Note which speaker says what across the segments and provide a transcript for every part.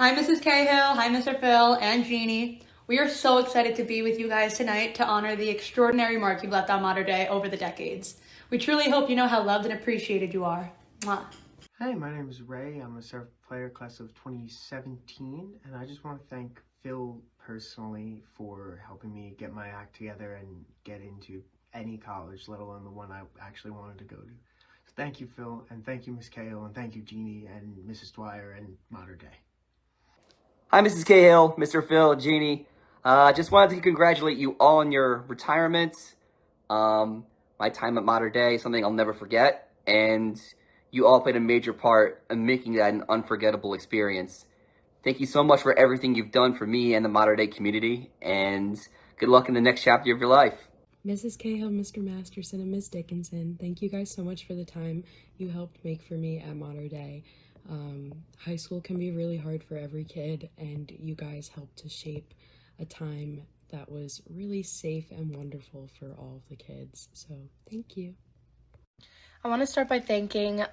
Speaker 1: Hi, Mrs. Cahill. Hi, Mr. Phil and Jeannie. We are so excited to be with you guys tonight to honor the extraordinary mark you've left on Mater Day over the decades. We truly hope you know how loved and appreciated you are. Mwah.
Speaker 2: Hi, my name is Ray. I'm a Seraph player class of 2017, and I just want to thank Phil personally for helping me get my act together and get into any college, let alone the one I actually wanted to go to. So thank you, Phil, and thank you, Miss Cahill, and thank you, Jeannie, and Mrs. Dwyer, and Mater Day.
Speaker 3: Hi, Mrs. Cahill, Mr. Phil, Jeannie. Just wanted to congratulate you all on your retirements. My time at Mater Day, something I'll never forget, and you all played a major part in making that an unforgettable experience. Thank you so much for everything you've done for me and the Mater Day community, and good luck in the next chapter of your life.
Speaker 4: Mrs. Cahill, Mr. Masterson, and Ms. Dickinson, thank you guys so much for the time you helped make for me at Mater Day. High school can be really hard for every kid, and you guys helped to shape a time that was really safe and wonderful for all of the kids. So thank you.
Speaker 5: I want to start by thanking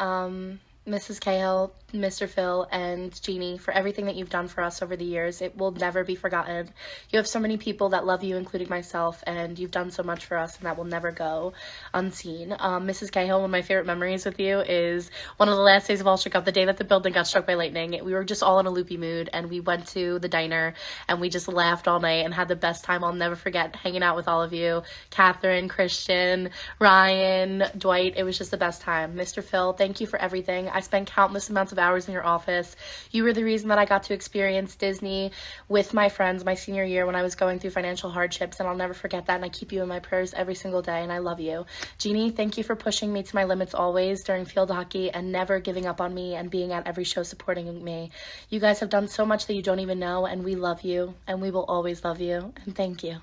Speaker 5: Mrs. Cahill, Mr. Phil, and Jeannie for everything that you've done for us over the years. It will never be forgotten. You have so many people that love you, including myself, and you've done so much for us, and that will never go unseen. Mrs. Cahill, one of my favorite memories with you is one of the last days of Ulster Cup, the day that the building got struck by lightning. We were just all in a loopy mood, and we went to the diner, and we just laughed all night and had the best time. I'll never forget hanging out with all of you, Catherine, Christian, Ryan, Dwight. It was just the best time. Mr. Phil, thank you for everything. I spent countless amounts of hours in your office. You were the reason that I got to experience Disney with my friends my senior year when I was going through financial hardships, and I'll never forget that, and I keep you in my prayers every single day, and I love you. Jeannie, thank you for pushing me to my limits always during field hockey and never giving up on me and being at every show supporting me. You guys have done so much that you don't even know, and we love you, and we will always love you, and thank you.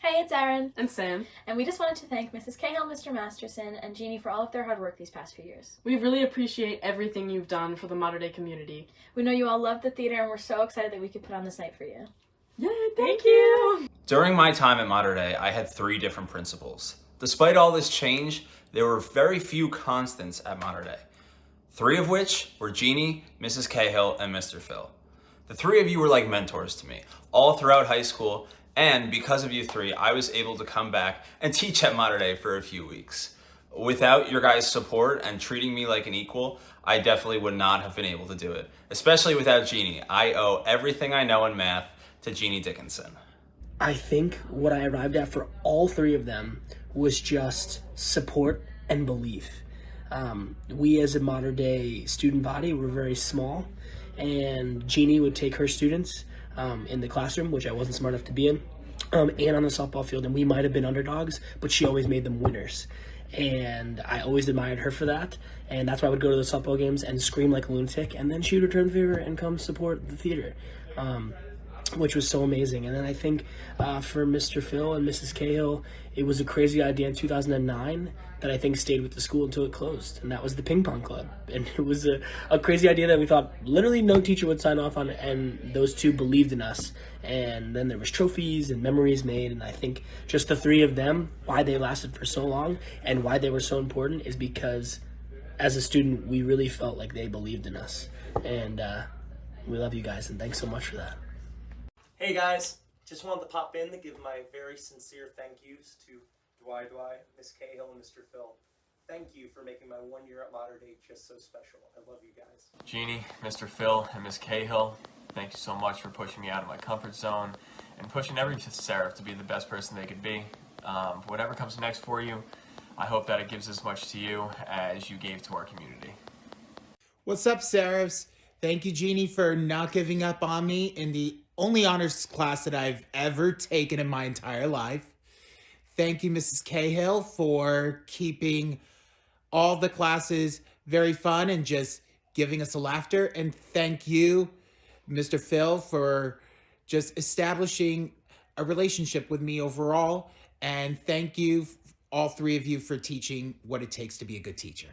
Speaker 6: Hey, it's Erin.
Speaker 7: And Sam.
Speaker 6: And we just wanted to thank Mrs. Cahill, Mr. Masterson, and Jeannie for all of their hard work these past few years.
Speaker 7: We really appreciate everything you've done for the Mater Day community.
Speaker 6: We know you all love the theater, and we're so excited that we could put on this night for you.
Speaker 7: Yay, thank you!
Speaker 8: During my time at Mater Day, I had 3 different principals. Despite all this change, there were very few constants at Mater Day, 3 of which were Jeannie, Mrs. Cahill, and Mr. Phil. The 3 of you were like mentors to me, all throughout high school, and because of you 3, I was able to come back and teach at Mater Day for a few weeks. Without your guys' support and treating me like an equal, I definitely would not have been able to do it. Especially without Jeannie. I owe everything I know in math to Jeannie Dickinson.
Speaker 9: I think what I arrived at for all 3 of them was just support and belief. We as a Mater Day student body were very small, and Jeannie would take her students in the classroom, which I wasn't smart enough to be in, and on the softball field, and we might have been underdogs, but she always made them winners. And I always admired her for that, and that's why I would go to the softball games and scream like a lunatic, and then she would return the favor and come support the theater, which was so amazing. And then I think for Mr. Phil and Mrs. Cahill, it was a crazy idea in 2009 that I think stayed with the school until it closed, and that was the ping pong club. And it was a crazy idea that we thought literally no teacher would sign off on, and those 2 believed in us. And then there was trophies and memories made, and I think just the 3 of them, why they lasted for so long and why they were so important is because as a student, we really felt like they believed in us. And we love you guys, and thanks so much for that.
Speaker 10: Hey guys, just wanted to pop in to give my very sincere thank yous to Dwight, Miss Cahill, and Mr. Phil. Thank you for making my 1 year at Mater Day just so special. I love you guys.
Speaker 11: Jeannie, Mr. Phil, and Miss Cahill, thank you so much for pushing me out of my comfort zone and pushing every Seraph to be the best person they could be. Whatever comes next for you, I hope that it gives as much to you as you gave to our community.
Speaker 12: What's up, Seraphs? Thank you, Jeannie, for not giving up on me in the only honors class that I've ever taken in my entire life. Thank you, Mrs. Cahill, for keeping all the classes very fun and just giving us a laughter. And thank you, Mr. Phil, for just establishing a relationship with me overall. And thank you, all 3 of you, for teaching what it takes to be a good teacher.